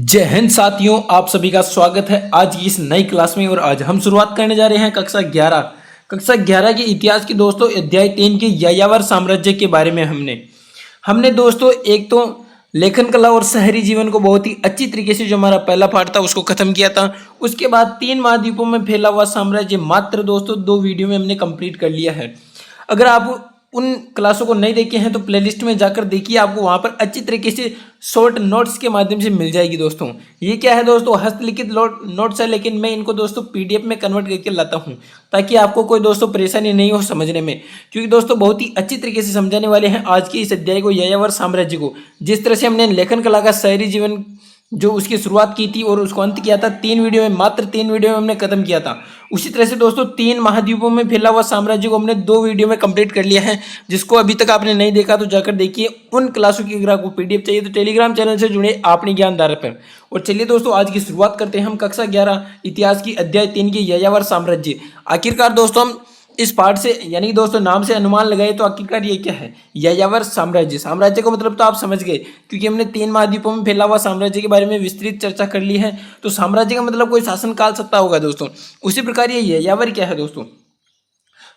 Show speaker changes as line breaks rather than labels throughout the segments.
जय हिंद साथियों, आप सभी का स्वागत है आज की इस नई क्लास में। और आज हम शुरुआत करने जा रहे हैं कक्षा 11 के इतिहास की दोस्तों अध्याय 3 के यायावर साम्राज्य के बारे में। हमने दोस्तों एक तो लेखन कला और शहरी जीवन को बहुत ही अच्छी तरीके से जो हमारा पहला पार्ट था उसको खत्म किया था। उसके बाद 3 महाद्वीपों में फैला हुआ साम्राज्य मात्र दोस्तों 2 वीडियो में हमने कंप्लीट कर लिया है। अगर आप उन क्लासों को नहीं देखे हैं तो प्लेलिस्ट में जाकर देखिए, आपको वहां पर अच्छी तरीके से शॉर्ट नोट्स के माध्यम से मिल जाएगी। दोस्तों ये क्या है दोस्तों, हस्तलिखित नोट्स है, लेकिन मैं इनको दोस्तों पीडीएफ में कन्वर्ट करके लाता हूं ताकि आपको कोई दोस्तों परेशानी नहीं हो समझने में, क्योंकि दोस्तों बहुत ही अच्छी तरीके से समझाने वाले हैं आज के इस अध्याय को, यायावर साम्राज्य को। जिस तरह से हमने लेखन कला का शहरी जीवन जो उसकी शुरुआत की थी और उसको अंत किया था 3 वीडियो में, मात्र 3 वीडियो में हमने खत्म किया था। उसी तरह से दोस्तों 3 महाद्वीपों में फैला हुआ साम्राज्य को हमने 2 वीडियो में कंप्लीट कर लिया है। जिसको अभी तक आपने नहीं देखा तो जाकर देखिए। उन क्लासों की अगर आपको पीडीएफ चाहिए तो टेलीग्राम चैनल से जुड़े अपनी ज्ञानधारा पर। और चलिए दोस्तों आज की शुरुआत करते हैं हम कक्षा 11 इतिहास की अध्याय 3 के यायावर साम्राज्य। आखिरकार दोस्तों हम इस पार्ट से यानी दोस्तों नाम से अनुमान लगाए तो आखिरकार ये क्या है, यायावर साम्राज्य। साम्राज्य का मतलब तो आप समझ गए, क्योंकि हमने 3 महाद्वीपों में फैला हुआ साम्राज्य के बारे में विस्तृत चर्चा कर ली है। तो साम्राज्य का मतलब कोई शासनकाल सत्ता होगा दोस्तों। उसी प्रकार ये यायावर क्या है दोस्तों,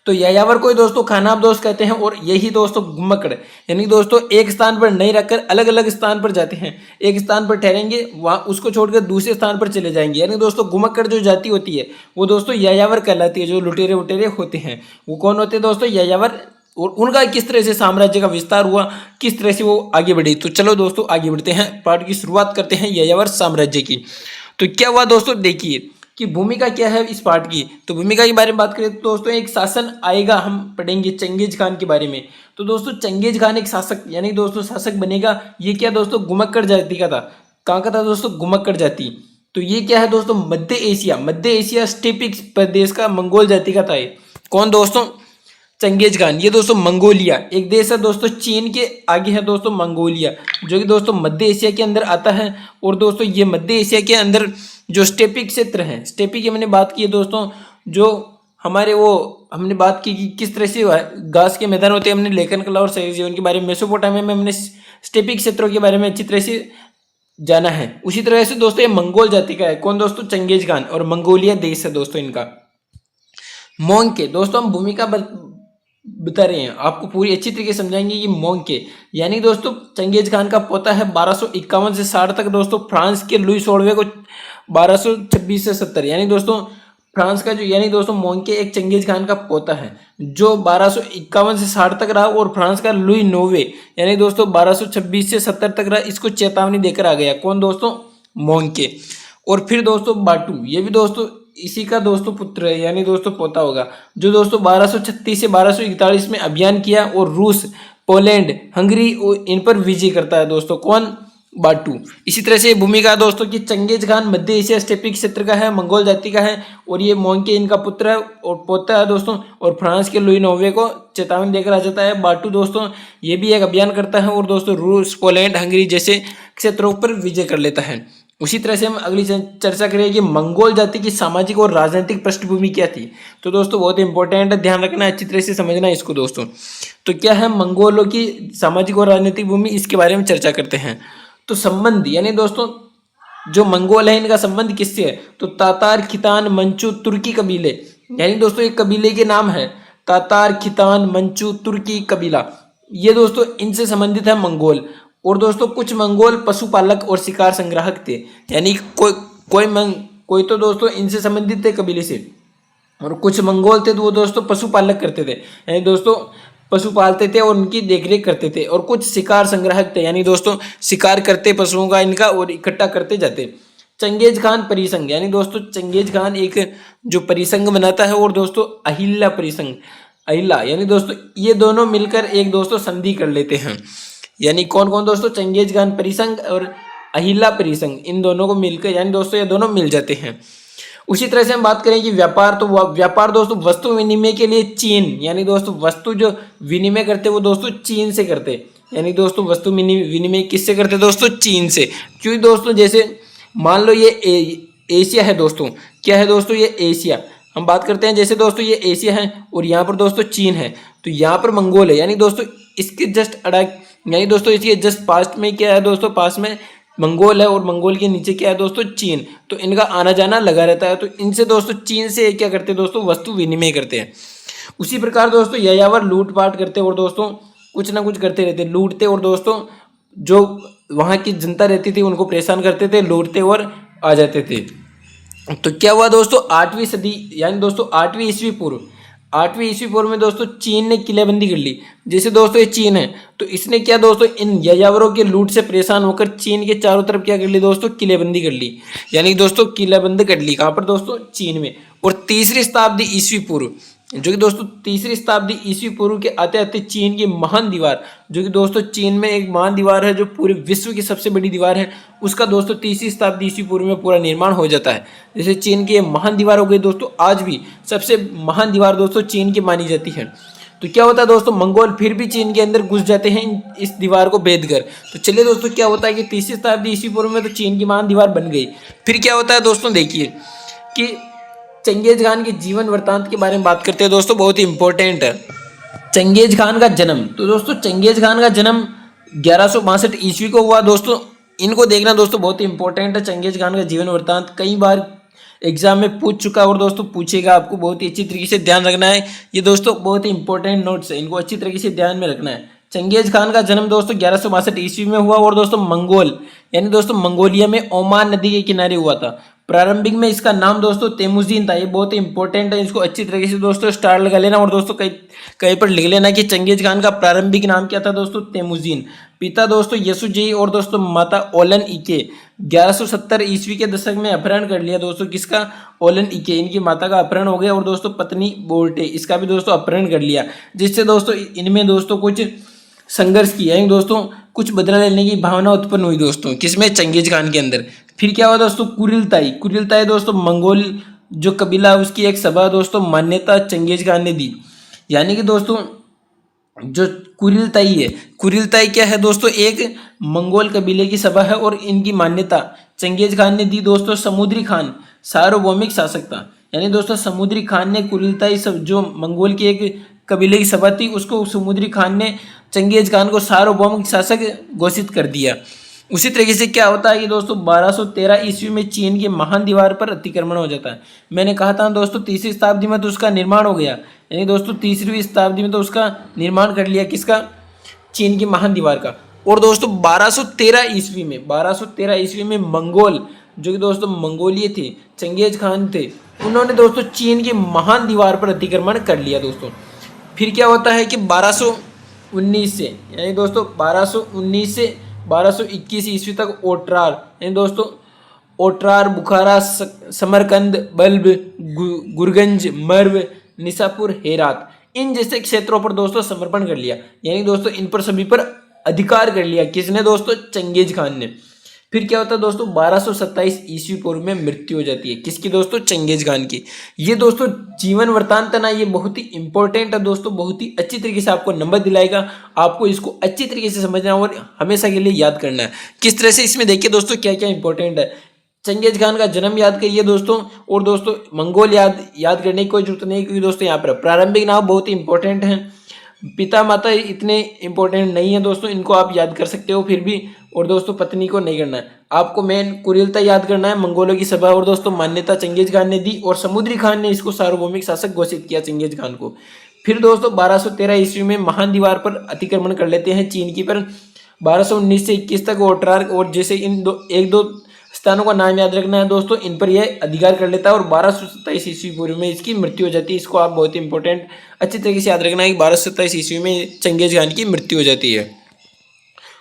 तो यायावर को दोस्तों खानाबदोश कहते हैं। और यही दोस्तों घुमक्कड़ यानी दोस्तों एक स्थान पर नहीं रखकर अलग अलग स्थान पर जाते हैं। एक स्थान पर ठहरेंगे, वहाँ उसको छोड़कर दूसरे स्थान पर चले जाएंगे। यानी दोस्तों घुमक्कड़ जो जाति होती है वो दोस्तों यायावर कहलाती है। जो लुटेरे वुटेरे होते हैं वो कौन होते हैं दोस्तों, यायावर। और उनका किस तरह से साम्राज्य का विस्तार हुआ, किस तरह से वो आगे बढ़ी। तो चलो दोस्तों आगे बढ़ते हैं, पार्ट की शुरुआत करते हैं यायावर साम्राज्य की। तो क्या हुआ दोस्तों, देखिए कि भूमिका क्या है इस पार्ट की। तो भूमिका के बारे में बात करें तो दोस्तों एक शासन आएगा, हम पढ़ेंगे चंगेज खान के बारे में। तो दोस्तों चंगेज खान एक शासक यानी दोस्तों शासक बनेगा। ये क्या दोस्तों, घुमक्कड़ जाति का था। कहाँ का था दोस्तों, घुमक्कड़ जाति। तो ये क्या है दोस्तों, मध्य एशिया स्टेपिक प्रदेश का मंगोल जाति का था। ये कौन दोस्तों, चंगेज खान। ये दोस्तों मंगोलिया एक देश है दोस्तों, चीन के आगे है दोस्तों मंगोलिया, जो कि दोस्तों मध्य एशिया के अंदर आता है। और दोस्तों ये मध्य एशिया के अंदर जो स्टेपिक क्षेत्र है, स्टेपिक की मैंने बात की है दोस्तों, जो हमारे वो हमने बात की कि किस तरह से घास के मैदान होते हैं। हमने लेखन कला और शहरी जीवन के बारे में, मेसोपोटामिया में हमने स्टेपिक क्षेत्रों के बारे में अच्छी तरह से जाना है। उसी तरह से दोस्तों ये मंगोल जाति का है। कौन दोस्तों, चंगेज खान। और मंगोलिया देश है दोस्तों इनका। मोंग के दोस्तों हम भूमिका बता रहे हैं, आपको पूरी अच्छी तरीके से समझाएंगे कि मोंग के यानी दोस्तों चंगेज खान का पोता है 1251 से 60 तक दोस्तों फ्रांस के लुई 16वें को 1226 से 70 यानी दोस्तों फ्रांस का जो यानी दोस्तों मोंग के एक चंगेज खान का पोता है जो 1251 से 60 तक रहा। और फ्रांस का लुई 9वें यानी दोस्तों 1226 से 70 तक रहा। इसको चेतावनी देकर आ गया। कौन दोस्तों, मोंग के। और फिर दोस्तों बाटू, ये भी दोस्तों इसी का दोस्तों पुत्र है यानी दोस्तों पोता होगा, जो दोस्तों 1236 से 1241 में अभियान किया और रूस, पोलैंड, हंगरी इन पर विजय करता है दोस्तों। कौन, बाटू। इसी तरह से भूमिका दोस्तों कि चंगेज खान मध्य एशिया स्टेपिक क्षेत्र का है, मंगोल जाति का है। और ये मोंग के इनका पुत्र है और पोता है दोस्तों। और फ्रांस के लुई 9वें को चेतावनी देकर आ जाता है। बाटू दोस्तों ये भी एक अभियान करता है और दोस्तों रूस, पोलैंड, हंगरी जैसे क्षेत्रों पर विजय कर लेता है। उसी तरह से हम अगली चर्चा करेंगे कि मंगोल जाति की सामाजिक और राजनीतिक पृष्ठभूमि क्या थी। तो दोस्तों बहुत इंपॉर्टेंट है, ध्यान रखना, अच्छी तरह से समझना इसको दोस्तों। तो क्या है मंगोलों की सामाजिक और राजनीतिक भूमि, इसके बारे में चर्चा करते हैं। तो संबंध यानी दोस्तों जो मंगोल है इनका संबंध किससे है, तो तातार, खितान, मंचू, तुर्की कबीले यानी दोस्तों एक कबीले के नाम है तातार, खितान, मंचू, तुर्की कबीला। ये दोस्तों इनसे संबंधित है मंगोल। और दोस्तों कुछ मंगोल पशुपालक और शिकार संग्राहक थे, यानी कोई तो दोस्तों इनसे संबंधित थे कबीले से। और कुछ मंगोल थे तो वो दोस्तों पशुपालक करते थे, यानी दोस्तों पशु पालते थे और उनकी देखरेख करते थे। और कुछ शिकार संग्राहक थे, यानी दोस्तों शिकार करते पशुओं का इनका और इकट्ठा करते जाते। चंगेज खान परिसंघ यानी दोस्तों चंगेज खान एक जो परिसंघ बनाता है। और दोस्तों अहिल्या परिसंघ, अहिल्या यानी दोस्तों ये दोनों मिलकर एक दोस्तों संधि कर लेते हैं। यानी कौन कौन दोस्तों, चंगेज खान परिसंघ और अहिल्या परिसंघ, इन दोनों को मिलकर यानी दोस्तों ये दोनों मिल जाते हैं। उसी तरह से हम बात करें कि व्यापार, तो व्यापार दोस्तों वस्तु विनिमय के लिए चीन यानी दोस्तों वस्तु जो विनिमय करते वो दोस्तों चीन से करते। यानी दोस्तों वस्तु विनिमय किससे करते दोस्तों, चीन से। क्योंकि दोस्तों जैसे मान लो ये एशिया है दोस्तों, क्या है दोस्तों, ये एशिया। हम बात करते हैं जैसे दोस्तों ये एशिया है और यहाँ पर दोस्तों चीन है, तो यहाँ पर मंगोल है। यानी दोस्तों इसके जस्ट यानी दोस्तों इसके जस्ट पास्ट में क्या है दोस्तों, पास में मंगोल है और मंगोल के नीचे क्या है दोस्तों, चीन। तो इनका आना जाना लगा रहता है। तो इनसे दोस्तों चीन से क्या करते हैं दोस्तों, वस्तु विनिमय करते हैं। उसी प्रकार दोस्तों यायावर लूटपाट करते और दोस्तों कुछ ना कुछ करते रहते, लूटते और दोस्तों जो वहाँ की जनता रहती थी उनको परेशान करते थे, लूटते और आ जाते थे। तो क्या हुआ दोस्तों, 8वीं सदी यानी दोस्तों 8वीं ईस्वी पूर्व, 8वीं ईस्वी पूर्व में दोस्तों चीन ने किलेबंदी कर ली। जैसे दोस्तों ये चीन है, तो इसने क्या दोस्तों इन यायावरों के लूट से परेशान होकर चीन के चारों तरफ क्या कर ली दोस्तों, किलेबंदी कर ली। यानी दोस्तों किलेबंदी कर ली कहाँ पर दोस्तों, चीन में। और तीसरी शताब्दी ईस्वी पूर्व, जो कि दोस्तों तीसरी शताब्दी ईस्वी पूर्व के आते आते चीन की महान दीवार, जो कि दोस्तों चीन में एक महान दीवार है जो पूरे विश्व की सबसे बड़ी दीवार है, उसका दोस्तों तीसरी शताब्दी ईस्वी पूर्व में पूरा निर्माण हो जाता है। जैसे चीन की महान दीवार हो गई दोस्तों, आज भी सबसे महान दीवार दोस्तों चीन की मानी जाती है। तो क्या होता है दोस्तों, मंगोल फिर भी चीन के अंदर घुस जाते हैं इस दीवार को भेद कर। तो चलिए दोस्तों क्या होता है कि तीसरी शताब्दी ईस्वी पूर्व में तो चीन की महान दीवार बन गई। फिर क्या होता है दोस्तों, देखिए कि चंगेज खान के जीवन वृत्तांत के बारे में बात करते हैं दोस्तों, बहुत ही इंपॉर्टेंट है। चंगेज खान का जन्म, तो दोस्तों चंगेज खान का जन्म 1162 ईस्वी को हुआ दोस्तों। इनको देखना दोस्तों बहुत ही इंपॉर्टेंट है। चंगेज खान का जीवन वृत्तांत कई बार एग्जाम में पूछ चुका और दोस्तों पूछेगा, आपको बहुत ही अच्छी तरीके से ध्यान रखना है। ये दोस्तों बहुत ही इंपॉर्टेंट नोट्स है, इनको अच्छी तरीके से ध्यान में रखना है। चंगेज खान का जन्म दोस्तों 1162 ईस्वी में हुआ और दोस्तों मंगोल यानी दोस्तों मंगोलिया में ओमान नदी के किनारे हुआ था। प्रारंभिक में इसका नाम दोस्तों तेमुजीन था। ये बहुत ही इंपॉर्टेंट है, इसको अच्छी तरीके से दोस्तों स्टार लगा लेना और दोस्तों कहीं कहीं पर लिख लेना कि चंगेज खान का प्रारंभिक नाम क्या था दोस्तों, तेमुजीन। पिता दोस्तों यसुजी और दोस्तों माता ओलन इके। 1170 ईस्वी के दशक में अपहरण कर लिया दोस्तों किसका, ओलन इके, इनकी माता का अपहरण हो गया और दोस्तों पत्नी बोर्टे इसका भी दोस्तों अपहरण कर लिया, जिससे दोस्तों इनमें दोस्तों कुछ संघर्ष किया है दोस्तों, कुछ बदला लेने की भावना उत्पन्न हुई दोस्तों किसमें, चंगेज खान के अंदर। फिर क्या हुआ दोस्तों, कुरिलताई। कुरिलताई दोस्तों मंगोल जो कबीला उसकी एक सभा दोस्तों मान्यता चंगेज खान ने दी। यानी कि दोस्तों जो कुरिलताई है, कुरिलताई क्या है दोस्तों, एक मंगोल कबीले की सभा है और इनकी मान्यता चंगेज खान ने दी दोस्तों। समुद्री खान सार्वभौमिक शासक था। यानी दोस्तों समुद्री खान ने कुरिलताई सब जो मंगोल की एक कबीले की सभा थी उसको समुद्री खान ने चंगेज खान को सार्वभौमिक शासक घोषित कर दिया। उसी तरीके से क्या होता है कि दोस्तों 1213 ईस्वी में चीन की महान दीवार पर अतिक्रमण हो जाता है। मैंने कहा था दोस्तों तीसरी शताब्दी में तो उसका निर्माण हो गया, यानी दोस्तों तीसरी शताब्दी में तो उसका निर्माण कर लिया किसका, चीन की महान दीवार का। और दोस्तों 1213 ईस्वी में मंगोल जो कि दोस्तों मंगोलिये थे, चंगेज खान थे, उन्होंने दोस्तों चीन की महान दीवार पर अतिक्रमण कर लिया दोस्तों। फिर क्या होता है कि 1219 से यानी दोस्तों 1219 से 1221 ईस्वी तक ओट्रार यानी दोस्तों ओट्रार, बुखारा, समरकंद, बल्ब, गुरगंज, मर्व, निसापुर, हेरात, इन जैसे क्षेत्रों पर दोस्तों समर्पण कर लिया। यानी दोस्तों इन पर सभी पर अधिकार कर लिया किसने दोस्तों, चंगेज खान ने। फिर क्या होता है दोस्तों 1227 ईस्वी पूर्व में मृत्यु हो जाती है किसकी दोस्तों, चंगेज खान की। ये दोस्तों जीवन वृत्तांत ना ये बहुत ही इंपॉर्टेंट है दोस्तों, बहुत ही अच्छी तरीके से आपको नंबर दिलाएगा। आपको इसको अच्छी तरीके से समझना और हमेशा के लिए याद करना है। किस तरह से इसमें देखिए दोस्तों क्या क्या इंपॉर्टेंट है। चंगेज खान का जन्म याद करिए दोस्तों, और दोस्तों मंगोल याद करने की कोई जरूरत नहीं क्योंकि दोस्तों यहाँ पर प्रारंभिक नाम बहुत ही इंपॉर्टेंट है। पिता माता इतने इंपॉर्टेंट नहीं है दोस्तों, इनको आप याद कर सकते हो फिर भी। और दोस्तों पत्नी को नहीं करना है आपको, मेन कुरिलता याद करना है, मंगोलों की सभा और दोस्तों मान्यता चंगेज खान ने दी और समुद्री खान ने इसको सार्वभौमिक शासक घोषित किया चंगेज खान को। फिर दोस्तों 1213 ईस्वी में महान दीवार पर अतिक्रमण कर लेते हैं चीन की, पर 1219 से 21 तक ओट्रार और जैसे इन एक दो स्थानों का नाम याद रखना है दोस्तों, इन पर यह अधिकार कर लेता है और 1227 ईस्वी पूर्व में इसकी मृत्यु हो जाती है। इसको आप बहुत ही इंपॉर्टेंट अच्छी तरीके से याद रखना है कि 1227 ईस्वी में चंगेज खान की मृत्यु हो जाती है।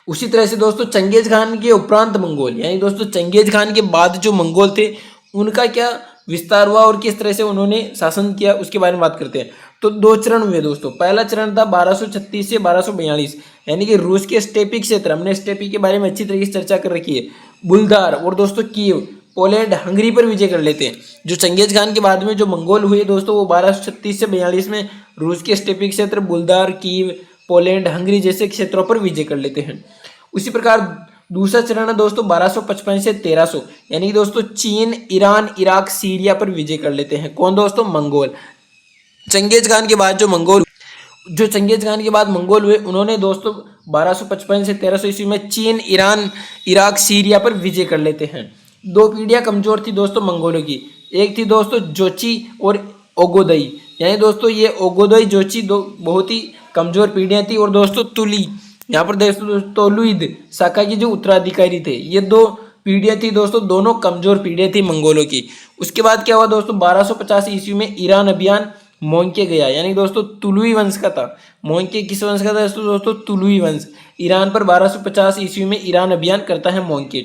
उसी तरह से दोस्तों चंगेज खान के उपरांत मंगोल यानी दोस्तों चंगेज खान के बाद जो मंगोल थे उनका क्या विस्तार हुआ और किस तरह से उन्होंने शासन किया उसके बारे में बात करते हैं। तो दो चरण हुए दोस्तों। पहला चरण था 1236 से 1242 यानी कि रूस के स्टेपी क्षेत्र, हमने स्टेपी के बारे में अच्छी तरीके से चर्चा कर रखी है। बुल्गार और दोस्तों कीव, पोलैंड, हंगरी पर विजय कर लेते हैं। जो चंगेज खान के बाद में जो मंगोल हुए दोस्तों वो 1236 से 42 में रूस के स्टेपी क्षेत्र बुल्गार, कीव, पोलैंड, हंगरी जैसे क्षेत्रों पर विजय कर लेते हैं। उसी प्रकार दूसरा चरण है दोस्तों 1255 से 1300 यानी कि दोस्तों चीन, ईरान, इराक, सीरिया पर विजय कर लेते हैं। कौन दोस्तों, मंगोल। चंगेज खान के बाद जो चंगेज खान के बाद मंगोल हुए उन्होंने दोस्तों 1255 से 1300 ईस्वी में चीन, ईरान, इराक, सीरिया पर विजय कर लेते हैं। दो पीढ़ियां कमजोर थी दोस्तों मंगोलों की, एक थी दोस्तों जोची और ओगोदई, यानी दोस्तों ये ओगोदई जोची दो बहुत ही कमजोर पीढ़ियां थी। और दोस्तों तुली, यहाँ पर दोस्तों तोलुइद शाखा की जो उत्तराधिकारी थे, ये दो पीढ़ियां थी दोस्तों, दोनों कमजोर पीढ़ियां थी मंगोलों की। उसके बाद क्या हुआ दोस्तों, 1250 ईस्वी में ईरान अभियान मोंके गया, यानी दोस्तों तुलुई वंश का था। मोंके किस वंश का था दोस्तों, तुलुई वंश। ईरान पर 1250 ईस्वी में ईरान अभियान करता है मोंके।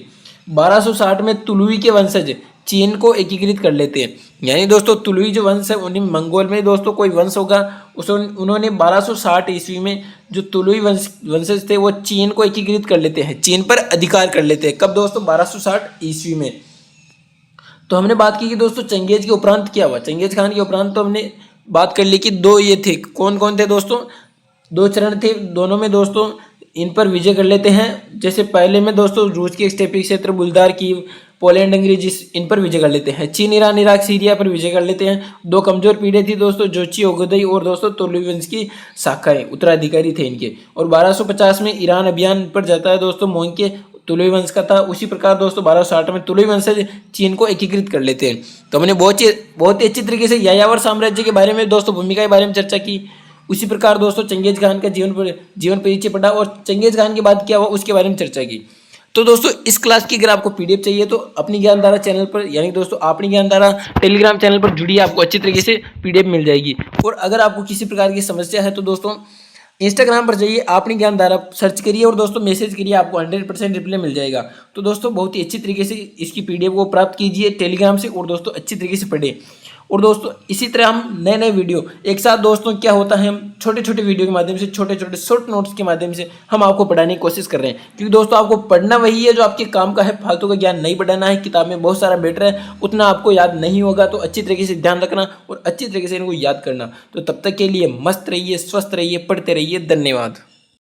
1260 में तुलुई के वंशज चीन को एकीकृत कर लेते हैं, यानी दोस्तों तुलुई जो वंश है उन्हें मंगोल में दोस्तों कोई वंश होगा उस उन्होंने 1260 ईस्वी में जो तुलुई वंशज थे वो चीन को एकीकृत कर लेते हैं, चीन पर अधिकार कर लेते हैं। कब दोस्तों, 1260 ईस्वी में। तो हमने बात की कि दोस्तों चंगेज के उपरांत क्या हुआ, चंगेज खान के उपरांत तो हमने बात कर ली कि दो ये थे, कौन कौन थे दोस्तों, दो चरण थे, दोनों में दोस्तों इन पर विजय कर लेते हैं। जैसे पहले में दोस्तों रूस के स्टेपी क्षेत्र, बुल्गार, कीव, पोलैंड, अंग्रेजी, इन पर विजय कर लेते हैं। चीन, ईरान, इराक, सीरिया पर विजय कर लेते हैं। दो कमजोर पीढ़ी थी दोस्तों, जोची, ओगोदई और दोस्तों तोलुई वंश की शाखाएं, उत्तराधिकारी थे इनके। और 1250 में ईरान अभियान पर जाता है दोस्तों, मोंके तुलुई वंश का था। उसी प्रकार दोस्तों 1260 में तुलुई वंशज चीन को एकीकृत कर लेते हैं। तो हमने बहुत ही अच्छी तरीके से यायावर साम्राज्य के बारे में दोस्तों, भूमिका के बारे में चर्चा की। उसी प्रकार दोस्तों चंगेज खान का जीवन परिचय पढ़ा और चंगेज खान के बाद क्या हुआ उसके बारे में चर्चा की। तो दोस्तों इस क्लास की अगर आपको पीडीएफ चाहिए तो अपनी ज्ञानधारा चैनल पर, यानी दोस्तों अपनी ज्ञानधारा टेलीग्राम चैनल पर जुड़िए, आपको अच्छी तरीके से पीडीएफ मिल जाएगी। और अगर आपको किसी प्रकार की समस्या है तो दोस्तों इंस्टाग्राम पर जाइए, अपनी ज्ञानधारा सर्च करिए और दोस्तों मैसेज करिए, आपको 100% रिप्लाई मिल जाएगा। तो दोस्तों बहुत ही अच्छी तरीके से इसकी पीडीएफ को प्राप्त कीजिए टेलीग्राम से और दोस्तों अच्छी तरीके से पढ़ें। और दोस्तों इसी तरह हम नए नए वीडियो एक साथ दोस्तों क्या होता है, हम छोटे छोटे वीडियो के माध्यम से, छोटे छोटे शॉर्ट नोट्स के माध्यम से हम आपको पढ़ाने की कोशिश कर रहे हैं। क्योंकि दोस्तों आपको पढ़ना वही है जो आपके काम का है, फालतू का ज्ञान नहीं बढ़ाना है। किताब में बहुत सारा बेटर है, उतना आपको याद नहीं होगा, तो अच्छी तरीके से ध्यान रखना और अच्छी तरीके से इनको याद करना। तो तब तक के लिए मस्त रहिए, स्वस्थ रहिए, पढ़ते रहिए। धन्यवाद।